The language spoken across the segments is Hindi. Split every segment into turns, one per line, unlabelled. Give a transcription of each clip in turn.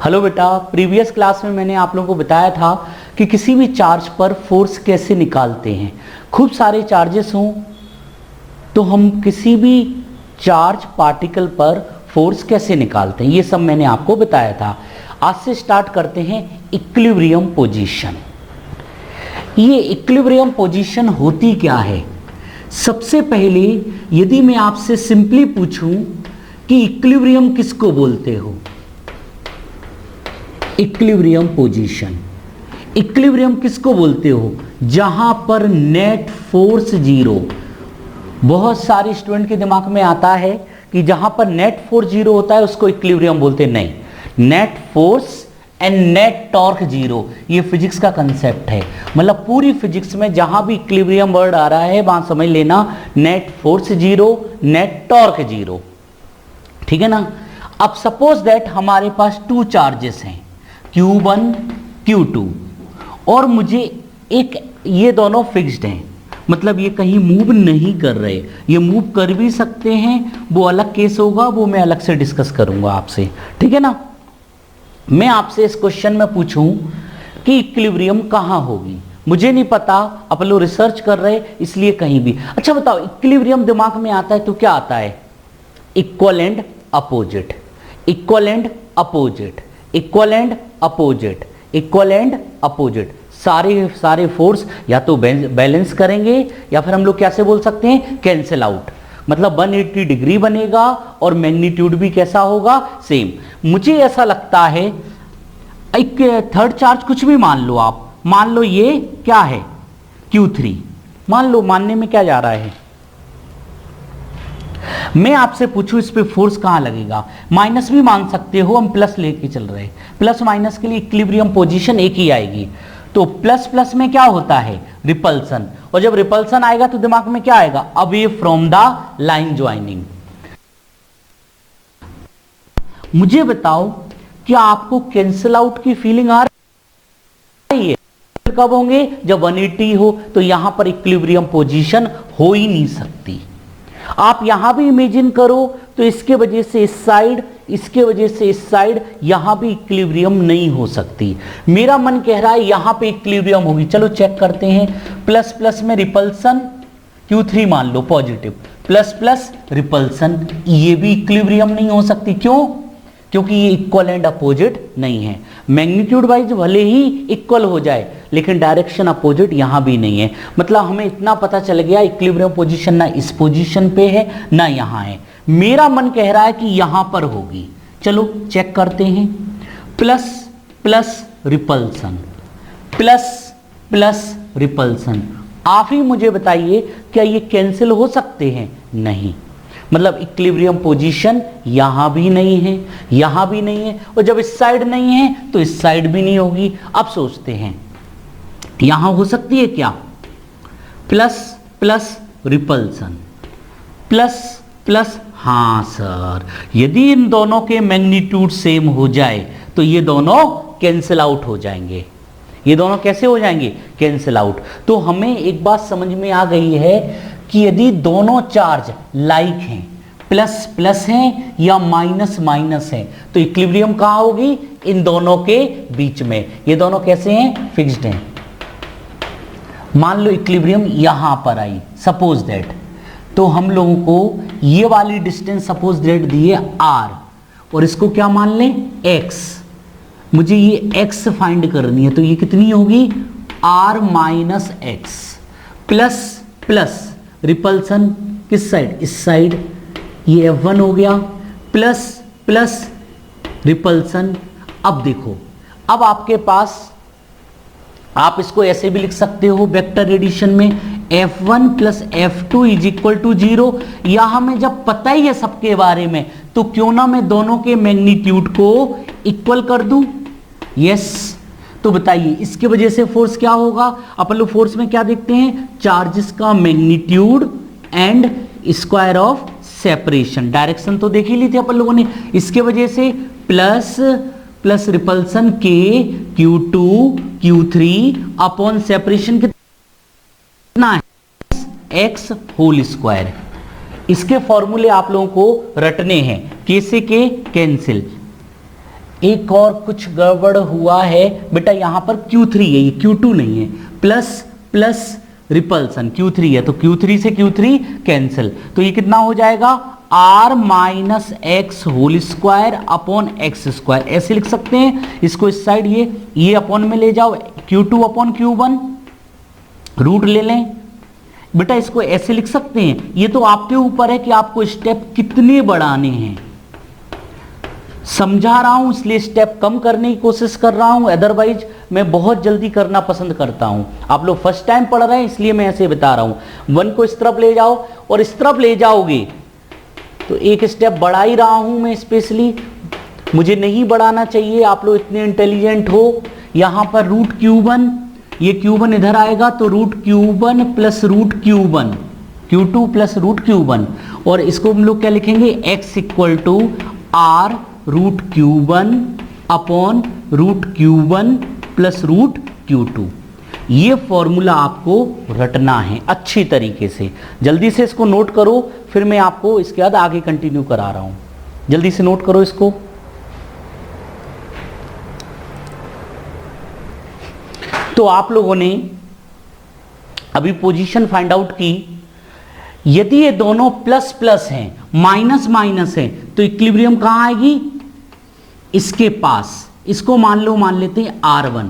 हेलो बेटा, प्रीवियस क्लास में मैंने आप लोगों को बताया था कि किसी भी चार्ज पर फोर्स कैसे निकालते हैं। खूब सारे चार्जेस हों तो हम किसी भी चार्ज पार्टिकल पर फोर्स कैसे निकालते हैं, ये सब मैंने आपको बताया था। आज से स्टार्ट करते हैं इक्विलिब्रियम पोजीशन। ये इक्विलिब्रियम पोजीशन होती क्या है? सबसे पहले यदि मैं आपसे सिंपली पूछूं कि इक्विलिब्रियम किसको बोलते हो, इक्विलिब्रियम पोजीशन, इक्विलिब्रियम किसको बोलते हो? जहां पर नेट फोर्स जीरो। बहुत सारे स्टूडेंट के दिमाग में आता है कि जहां पर नेट फोर्स जीरो होता है उसको इक्विलिब्रियम बोलते हैं। नहीं, net force and net torque zero, ये फिजिक्स का कंसेप्ट है। मतलब पूरी फिजिक्स में जहां भी इक्विलिब्रियम वर्ड आ रहा है वहां समझ लेना net force zero, net torque zero, ठीक है ना। अब सपोज दैट हमारे पास टू चार्जेस हैं, Q1 Q2, और मुझे एक, ये दोनों फिक्स्ड हैं, मतलब ये कहीं मूव नहीं कर रहे। ये मूव कर भी सकते हैं, वो अलग केस होगा, वो मैं अलग से डिस्कस करूंगा आपसे, ठीक है ना। मैं आपसे इस क्वेश्चन में पूछूं कि इक्विलिब्रियम कहां होगी, मुझे नहीं पता, आप लोग रिसर्च कर रहे इसलिए कहीं भी। अच्छा बताओ, इक्विलिब्रियम दिमाग में आता है तो क्या आता है? Equal and opposite, equal and opposite, equal and opposite, equal and opposite. सारे फोर्स या तो बैलेंस करेंगे या फिर हम लोग कैसे बोल सकते हैं, कैंसिल आउट। मतलब 180 डिग्री बनेगा और मैग्नीट्यूड भी कैसा होगा, सेम। मुझे ऐसा लगता है एक थर्ड चार्ज कुछ भी मान लो आप, मान लो ये क्या है, Q3 मान लो, मानने में क्या जा रहा है। मैं आपसे पूछूं इस पे फोर्स कहां लगेगा, माइनस भी मान सकते हो, हम प्लस लेके चल रहे हैं, प्लस माइनस के लिए इक्विलिब्रियम पोजीशन एक ही आएगी। तो प्लस प्लस में क्या होता है, रिपल्सन, और जब रिपल्सन आएगा तो दिमाग में क्या आएगा, away from the line joining. मुझे बताओ क्या आपको कैंसिल आउट की फीलिंग आ रही है? कब होंगे, जब 180 हो, तो यहां पर इक्विलिब्रियम पोजीशन हो ही नहीं सकती। आप यहां भी इमेजिन करो तो इसके वजह से इस साइड, इसके वजह से इस साइड, यहां भी इक्विलिब्रियम नहीं हो सकती। मेरा मन कह रहा है यहां पे इक्विलिब्रियम होगी। चलो चेक करते हैं। प्लस प्लस में रिपल्सन, Q3 मान लो पॉजिटिव, प्लस प्लस रिपल्सन, ये भी इक्विलिब्रियम नहीं हो सकती। क्यों? क्योंकि ये इक्वल एंड अपोजिट नहीं है। मैग्नीट्यूड वाइज भले ही इक्वल हो जाए लेकिन डायरेक्शन अपोजिट यहां भी नहीं है। मतलब हमें इतना पता चल गया इक्विलिब्रियम पोजीशन ना इस पोजीशन पे है ना यहां है। मेरा मन कह रहा है कि यहां पर होगी। चलो चेक करते हैं। Plus plus repulsion, plus plus repulsion, आप ही मुझे बताइए क्या ये कैंसिल हो सकते हैं? नहीं। मतलब इक्विलिब्रियम पोजीशन यहां भी नहीं है, यहां भी नहीं है, और जब इस साइड नहीं है तो इस साइड भी नहीं होगी। अब सोचते हैं यहां हो सकती है क्या? Plus plus repulsion, plus plus, हां सर, यदि इन दोनों के मैग्नीट्यूड सेम हो जाए तो ये दोनों कैंसिल आउट हो जाएंगे। ये दोनों कैसे हो जाएंगे? Cancel out. तो हमें एक बात समझ में आ गई है कि यदि दोनों चार्ज लाइक हैं, प्लस प्लस हैं या माइनस माइनस हैं, तो इक्विलिब्रियम कहां होगी? इन दोनों के बीच में। ये दोनों कैसे हैं? फिक्स्ड हैं। मान लो इक्विलिब्रियम यहां पर आई, सपोज दैट, तो हम लोगों को ये वाली डिस्टेंस सपोज दैट दी है r, और इसको क्या मान लें, x। मुझे ये x फाइंड करनी है, तो ये कितनी होगी, r minus x, plus plus repulsion किस साइड, इस साइड, ये F1 हो गया, प्लस प्लस रिपल्सन। अब देखो, अब आपके पास, आप इसको ऐसे भी लिख सकते हो वेक्टर एडिशन में, F1 plus F2 is equal to 0। या हमें जब पता ही है सबके बारे में तो क्यों ना मैं दोनों के मैग्नीट्यूड को इक्वल कर दूं। यस, तो बताइए इसके वजह से फोर्स क्या होगा? अपन लोग फोर्स में क्या देखते हैं, चार्जेस का magnitude and square of separation. Direction तो देख ही ली थी अपन लोगों ने। इसके वजह से प्लस प्लस रिपल्सन के Q2 Q3 अपॉन सेपरेशन कितना है, x होल स्क्वायर। इसके फॉर्मूले आप लोगों को रटने हैं, कैसे के कैंसिल, एक और कुछ गड़बड़ हुआ है बेटा, यहां पर Q3 है, ये Q2 नहीं है, प्लस प्लस रिपल्सन Q3 है, तो Q3 से Q3 कैंसिल, तो ये कितना हो जाएगा R minus x whole square upon x square, ऐसे लिख सकते हैं इसको, इस साइड ये अपॉन में ले जाओ, Q2 अपॉन Q1 रूट ले लें बेटा, इसको ऐसे लिख सकते हैं, ये तो आपके ऊपर है कि आपको स्टेप कितने बढ़ाने हैं, समझा रहा हूं इसलिए स्टेप कम करने की कोशिश कर रहा हूं, अदरवाइज मैं बहुत जल्दी करना पसंद करता हूं, आप लोग फर्स्ट टाइम पढ़ रहे हैं इसलिए मैं ऐसे बता रहा हूं। 1 को इस तरफ ले जाओ और इस तरफ ले जाओगे तो एक स्टेप बढ़ा ही रहा हूं मैं, स्पेशली मुझे नहीं बढ़ाना चाहिए, आप लोग इतने इंटेलिजेंट हो। यहां पर रूट Q1, ये Q1 इधर आएगा तो root Q1 plus root Q1, Q2 plus root Q1, और इसको हम लोग क्या लिखेंगे, x equal to R root Q1 upon root Q1 plus root Q2। ये फॉर्मूला आपको रटना है अच्छी तरीके से, जल्दी से इसको नोट करो, फिर मैं आपको इसके बाद आगे कंटिन्यू करा रहा हूं, जल्दी से नोट करो इसको। तो आप लोगों ने अभी पोजीशन फाइंड आउट की, यदि ये दोनों प्लस प्लस हैं, माइनस माइनस है, तो इक्विलिब्रियम कहां आएगी, इसके पास, इसको मान लेते हैं R1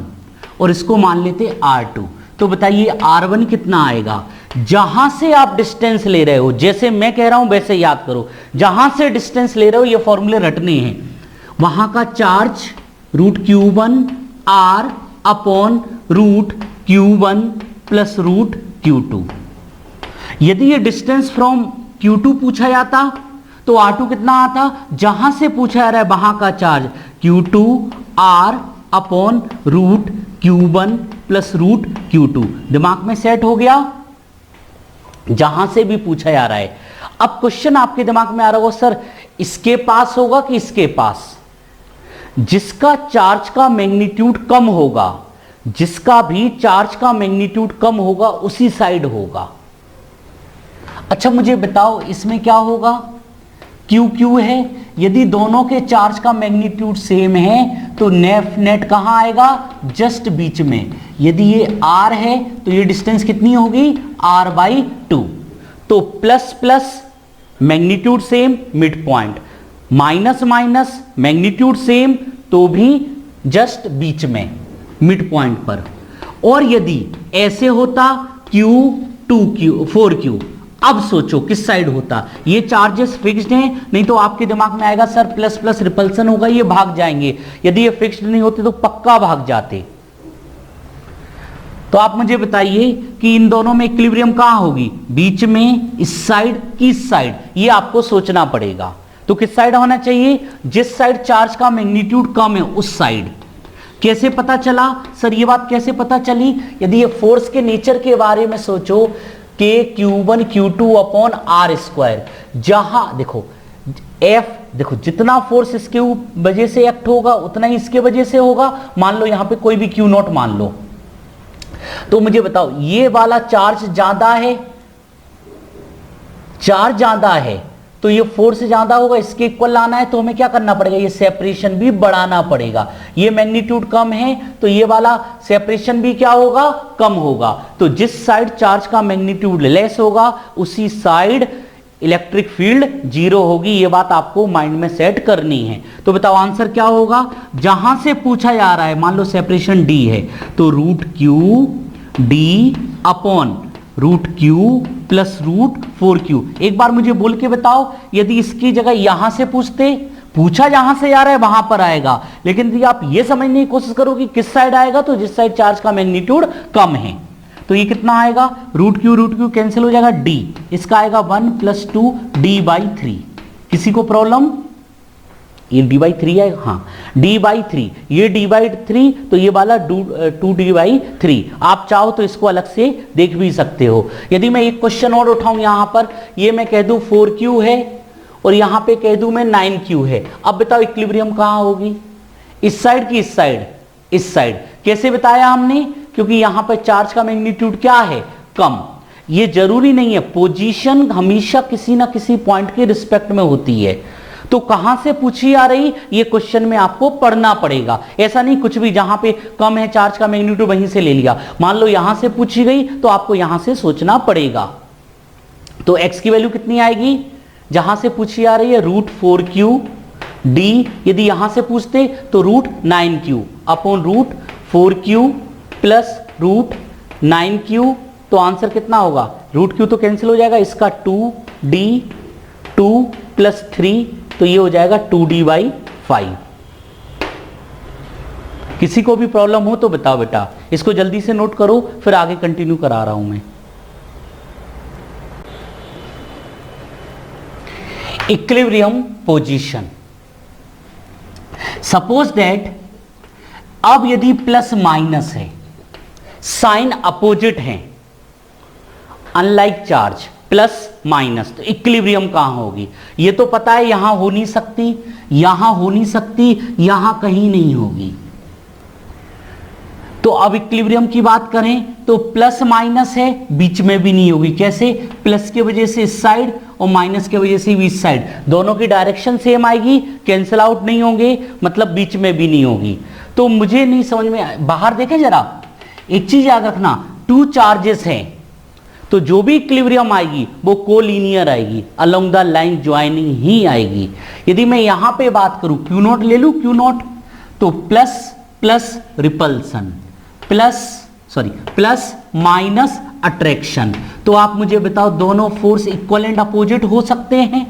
और इसको मान लेते हैं R2, तो बताइए R1 कितना आएगा, जहां से आप डिस्टेंस ले रहे हो, जैसे मैं कह रहा हूं वैसे याद करो, जहां से डिस्टेंस ले रहे हो ये फॉर्मूले रटने हैं, वहां का charge root Q1 R upon root Q1 plus root Q2। यदि ये डिस्टेंस फ्रॉम Q2 पूछा जाता तो R2 कितना आता, जहां से पूछा जा रहा है वहां का charge Q2 R upon root Q1 plus root Q2, दिमाग में सेट हो गया, जहां से भी पूछा जा रहा है। अब क्वेश्चन आपके दिमाग में आ रहा होगा, सर इसके पास होगा कि इसके पास, जिसका चार्ज का मैग्नीट्यूड कम होगा, जिसका भी चार्ज का मैग्नीट्यूड कम होगा उसी साइड होगा। अच्छा मुझे बताओ इसमें क्या होगा, क्यू क्यू है, यदि दोनों के चार्ज का मैग्नीट्यूड सेम है तो नेट कहां आएगा, जस्ट बीच में। यदि ये R है तो ये डिस्टेंस कितनी होगी, R/2, तो plus plus magnitude same mid point, minus minus magnitude same तो भी जस्ट बीच में मिड पॉइंट पर। और यदि ऐसे होता Q 2Q 4Q, अब सोचो किस साइड होता, ये चार्जेस फिक्स्ड हैं, नहीं तो आपके दिमाग में आएगा सर प्लस प्लस रिपल्सन होगा, ये भाग जाएंगे, यदि ये फिक्स्ड नहीं होते तो पक्का भाग जाते। तो आप मुझे बताइए कि इन दोनों में इक्विलिब्रियम कहां होगी, बीच में, इस साइड की इस साइड, ये आपको सोचना पड़ेगा। तो किस साइड होना चाहिए, जिस साइड चार्ज का मैग्नीट्यूड कम है उस साइड। कैसे पता चला सर, ये बात कैसे पता चली, यदि ये फोर्स के नेचर के बारे में सोचो कि Q1 Q2 upon R square, जहां देखो F, देखो जितना फोर्स इसके वजह से एक्ट होगा उतना ही इसके वजह से होगा। मान लो यहां पे कोई भी Q0 मान लो, तो मुझे बताओ ये वाला चार्ज ज्यादा है, चार्ज ज्यादा है तो ये फोर्स ज्यादा होगा, इसके इक्वल लाना है तो हमें क्या करना पड़ेगा, ये सेपरेशन भी बढ़ाना पड़ेगा। ये मैग्नीट्यूड कम है तो ये वाला सेपरेशन भी क्या होगा, कम होगा। तो जिस साइड चार्ज का मैग्नीट्यूड लेस होगा उसी साइड इलेक्ट्रिक फील्ड जीरो होगी, ये बात आपको माइंड में सेट करनी है। तो बताओ आंसर क्या होगा, जहां से पूछा जा रहा है, मान लो सेपरेशन D है तो root Q D upon root Q plus root 4Q। एक बार मुझे बोल के बताओ, यदि इसकी जगह यहां से पूछते, पूछा जहां से आ रहा है वहां पर आएगा, लेकिन यदि आप ये समझने की कोशिश करो कि किस साइड आएगा, तो जिस साइड चार्ज का मैग्नीट्यूड कम है, तो ये कितना आएगा, रूट क्यू कैंसिल हो जाएगा, D इसका आएगा 1 + 2 D/3। किसी को प्रॉब्लम, ये D/3 है, हाँ D/3, ये D/3 तो ये वाला 2D/3। आप चाहो तो इसको अलग से देख भी सकते हो। यदि मैं एक क्वेश्चन और उठाऊं यहां पर, ये मैं कह दूं 4Q है और यहां पे कह दूं मैं 9Q है, अब बताओ इक्विलिब्रियम कहां होगी, इस साइड की इस साइड, इस साइड। कैसे बताया हमने, क्योंकि यहां पर चार्ज का मैग्नीट्यूड क्या है, कम। ये जरूरी नहीं है, पोजीशन हमेशा किसी ना किसी पॉइंट के रिस्पेक्ट में होती है। तो कहां से पूछी आ रही, ये क्वेश्चन में आपको पढ़ना पड़ेगा। ऐसा नहीं कुछ भी जहां पे कम है चार्ज का मैग्नीट्यूड वहीं से ले लिया। मान लो यहां से पूछी गई तो आपको यहां से सोचना पड़ेगा। तो x की वैल्यू कितनी आएगी, जहां से पूछी आ रही है √4q d, यदि यहां से पूछते तो √9q upon √4q plus √9q। तो आंसर कितना होगा, √q तो कैंसिल हो जाएगा, इसका 2d 2 प्लस 3, तो ये हो जाएगा 2d/5। किसी को भी प्रॉब्लम हो तो बताओ बेटा, इसको जल्दी से नोट करो, फिर आगे कंटिन्यू करा रहा हूं मैं। इक्विलिब्रियम पोजीशन, सपोज दैट, अब यदि प्लस माइनस है, साइन अपोजिट है, अनलाइक चार्ज प्लस माइनस, तो इक्विलिब्रियम कहां होगी, ये तो पता है यहां हो नहीं सकती, यहां हो नहीं सकती, यहां कहीं नहीं होगी। तो अब इक्विलिब्रियम की बात करें तो प्लस माइनस है, बीच में भी नहीं होगी। कैसे, प्लस की वजह से इस साइड और माइनस की वजह से भी इस साइड, दोनों की डायरेक्शन सेम आएगी, कैंसिल आउट नहीं होंगे, मतलब बीच में भी नहीं होगी। तो मुझे नहीं समझ में, बाहर देखें जरा, एक चीज याद रखना, 2 चार्जेस हैं तो जो भी इक्विलिब्रियम आएगी वो कोलिनियर आएगी, अलोंग द लाइन ज्वाइनिंग ही आएगी। यदि मैं यहां पे बात करूं, Q0 ले लूं, Q0, तो plus plus repulsion, plus minus attraction. तो आप मुझे बताओ, दोनों फोर्स इक्वल एंड अपोजिट हो सकते हैं?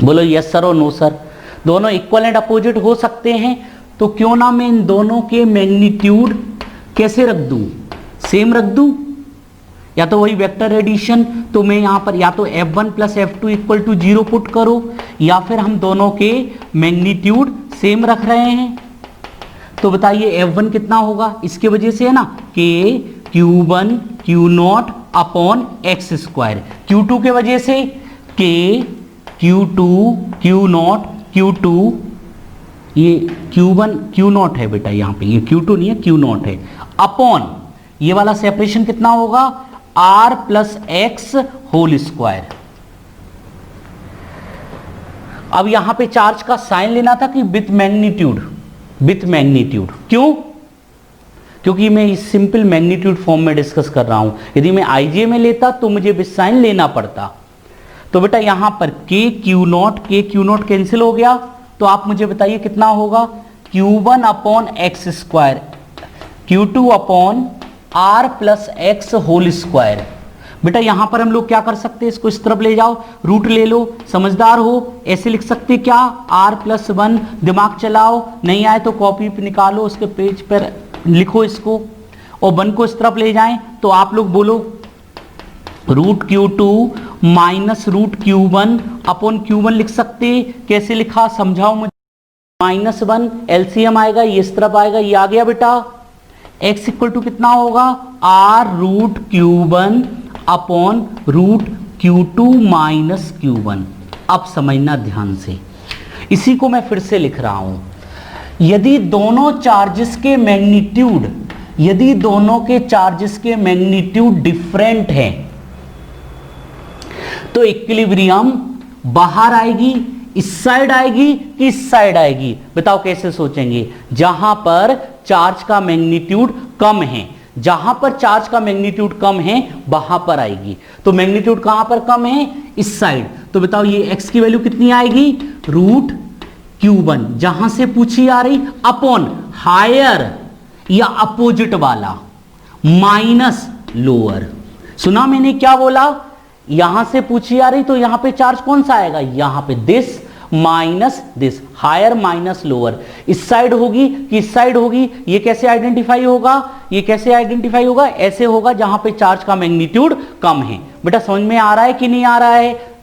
बोलो यस सर और नो सर। दोनों इक्वल एंड अपोजिट हो सकते हैं, तो क्यों ना मैं इन दोनों के मैग्नीट्यूड कैसे रख दूं, सेम रख दूं, या तो वही वेक्टर एडिशन, तो मैं यहां पर या तो F1 plus F2 equal to 0 put करो, या फिर हम दोनों के मैग्नीट्यूड सेम रख रहे हैं। तो बताइए F1 कितना होगा, इसके वजह से है ना, K Q1 Q0 upon x square, Q2 के वजह से K Q2 Q0 Q2, ये Q1 Q0 है बेटा, यहां पे ये Q2 नहीं है, Q0 है, अपॉन ये वाला सेपरेशन कितना होगा, R plus x whole square. अब यहां पे चार्ज का साइन लेना था कि विथ मैग्नीट्यूड, विथ मैग्नीट्यूड, क्यों, क्योंकि मैं इस सिंपल मैग्नीट्यूड फॉर्म में डिस्कस कर रहा हूं। यदि मैं आईजे में लेता तो मुझे विथ साइन लेना पड़ता। तो बेटा यहां पर K Q0 कैंसिल हो गया, तो आप मुझे बताइए कितना होगा, Q1 upon x square, Q2 upon R plus x whole square. बेटा यहां पर हम लोग क्या कर सकते हैं, इसको इस तरफ ले जाओ, रूट ले लो, समझदार हो ऐसे लिख सकते क्या, R+1, दिमाग चलाओ, नहीं आए तो कॉपी पे निकालो, उसके पेज पर लिखो इसको, और 1 को इस तरफ ले जाएं, तो आप लोग बोलो √Q2 minus √Q1 upon Q1 लिख सकते, कैसे लिखा समझाओ मुझे, -1 LCM आएगा, ये इस तरफ आएगा, ये आ गया बेटा, x इक्वल टू कितना होगा, R√Q1 upon √Q2 minus Q1। अब समझना ध्यान से, इसी को मैं फिर से लिख रहा हूं, यदि दोनों चार्जेस के मैग्नीट्यूड, यदि दोनों के चार्जेस के मैग्नीट्यूड डिफरेंट हैं, तो इक्विलिब्रियम बाहर आएगी, इस साइड आएगी कि इस साइड आएगी, बताओ कैसे सोचेंगे, जहां पर चार्ज का मैग्नीट्यूड कम है, जहां पर चार्ज का मैग्नीट्यूड कम है वहां पर आएगी। तो मैग्नीट्यूड कहां पर कम है, इस साइड, तो बताओ ये x की वैल्यू कितनी आएगी, √Q1 जहां से पूछी आ रही, अपॉन हायर या अपोजिट वाला, माइनस लोअर। सुना मैंने क्या बोला, यहां से पूछी आ रही तो यहां पे चार्ज कौन सा आएगा, यहां पे this minus this, higher minus lower, इस साइड होगी कि इस साइड होगी, ये कैसे आइडेंटिफाई होगा, ये कैसे आइडेंटिफाई होगा, ऐसे होगा जहां पे चार्ज का मैग्नीट्यूड कम है। बेटा समझ में आ रहा है कि नहीं आ रहा है,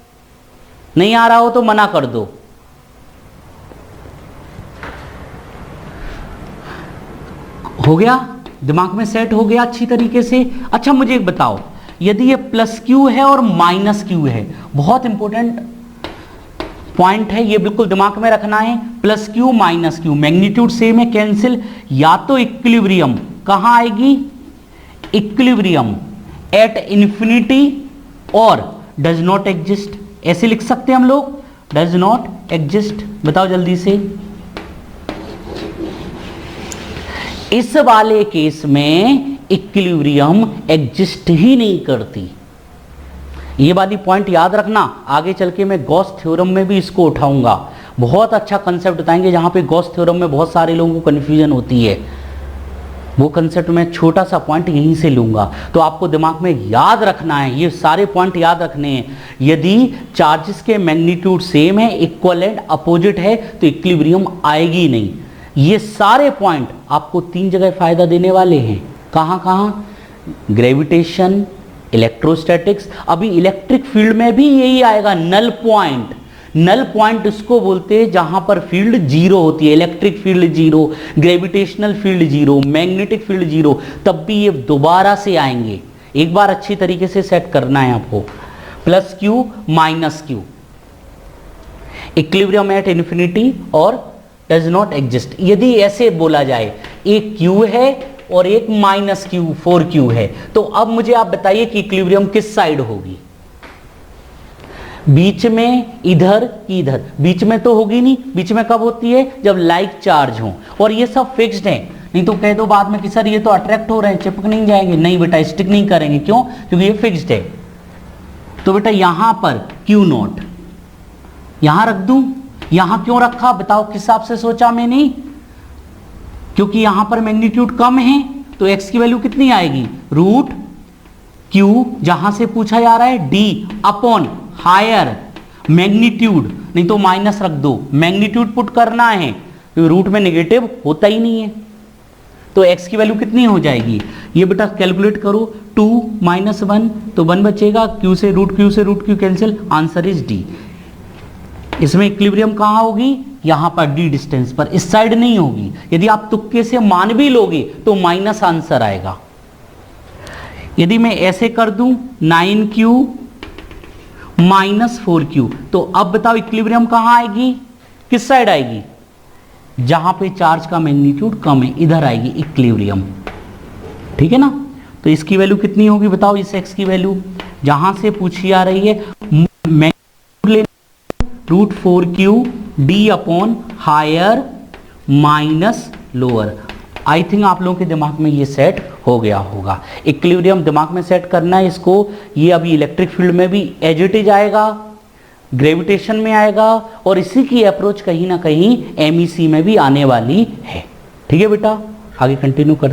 नहीं आ रहा हो तो मना कर दो। हो गया, दिमाग में सेट हो गया अच्छी तरीके से। अच्छा मुझे एक बताओ, यदि ये प्लस Q है और माइनस Q है, बहुत इंपॉर्टेंट पॉइंट है, ये बिल्कुल दिमाग में रखना है, plus Q minus Q, magnitude same है, कैंसिल, या तो इक्विलिब्रियम कहां आएगी, इक्विलिब्रियम एट इंफिनिटी और डज नॉट एग्जिस्ट, ऐसे लिख सकते हैं हम लोग, डज नॉट एग्जिस्ट? बताओ जल्दी से। इस वाले केस में इक्विलिब्रियम एग्जिस्ट ही नहीं करती। ये वाली पॉइंट याद रखना, आगे चल के मैं गॉस थ्योरम में भी इसको उठाऊंगा। बहुत अच्छा कंसेप्ट बताएंगे जहां पे गॉस थ्योरम में बहुत सारे लोगों को कंफ्यूजन होती है। वो कंसेप्ट में छोटा सा पॉइंट यहीं से लूंगा, तो आपको दिमाग में याद रखना है, ये सारे पॉइंट याद रखने हैं। यदि चार्जेस के मैग्नीट्यूड सेम है, इक्वल एंड अपोजिट है, तो इक्विलिब्रियम आएगी नहीं। ये सारे पॉइंट आपको 3 जगह फायदा देने वाले हैं। कहां कहां? ग्रेविटेशन, इलेक्ट्रोस्टैटिक्स, अभी इलेक्ट्रिक फील्ड में भी यही आएगा, नल पॉइंट। नल पॉइंट उसको बोलते हैं जहां पर फील्ड जीरो होती है। Electric field zero, gravitational field zero, magnetic field zero, तब भी ये दोबारा से आएंगे। एक बार अच्छी तरीके से सेट करना है आपको। Plus Q minus Q, equilibrium at infinity और डज नॉट एग्जिस्ट। यदि ऐसे बोला जाए, एक क्यू है और एक माइनस क्यू 4q है, तो अब मुझे आप बताइए कि इक्विलिब्रियम किस साइड होगी? बीच में, इधर की इधर? बीच में तो होगी नहीं। बीच में कब होती है? जब लाइक चार्ज हो। और ये सब फिक्स्ड है, नहीं तो कह दो बाद में कि सर ये तो अट्रैक्ट हो रहे हैं, चिपक नहीं जाएंगे। नहीं बेटा, स्टिक नहीं करेंगे। क्यों? क्योंकि ये फिक्स्ड है। तो बेटा यहां पर Q0 यहां रख दूं? यहां क्यों रखा बताओ, किस हिसाब से सोचा मैंने? क्योंकि यहां पर मैग्नीट्यूड कम है, तो x की वैल्यू कितनी आएगी? रूट q, जहां से पूछा जा रहा है d अपॉन हायर मैग्नीट्यूड, नहीं तो माइनस रख दो। मैग्नीट्यूड पुट करना है, तो रूट में नेगेटिव होता ही नहीं है, तो x की वैल्यू कितनी हो जाएगी? ये बेटा कैलकुलेट करो, 2 - 1 तो 1 बचेगा। q से root q cancel, answer is d। इसमें इक्विलिब्रियम कहां होगी? यहां पर d डिस्टेंस पर, इस साइड नहीं होगी। यदि आप तुक्के से मान भी लोगे तो माइनस आंसर आएगा। यदि मैं ऐसे कर दूं 9q - 4q, तो अब बताओ इक्विलिब्रियम कहां आएगी? किस साइड आएगी? जहां पे चार्ज का मैग्नीट्यूड कम है, इधर आएगी इक्विलिब्रियम। ठीक है ना? तो इसकी वैल्यू कितनी होगी बताओ? इस x की वैल्यू जहां से पूछी आ रही है, मैग्नीट्यूड ले root 4q d upon higher minus lower. I think आप लोगों के दिमाग में ये सेट हो गया होगा। इक्विलिब्रियम दिमाग में सेट करना है इसको। ये अभी इलेक्ट्रिक फील्ड में भी एज इट इज आएगा, ग्रेविटेशन में आएगा, और इसी की अप्रोच कहीं ना कहीं MEC में भी आने वाली है। ठीक है बेटा, आगे कंटिन्यू कर।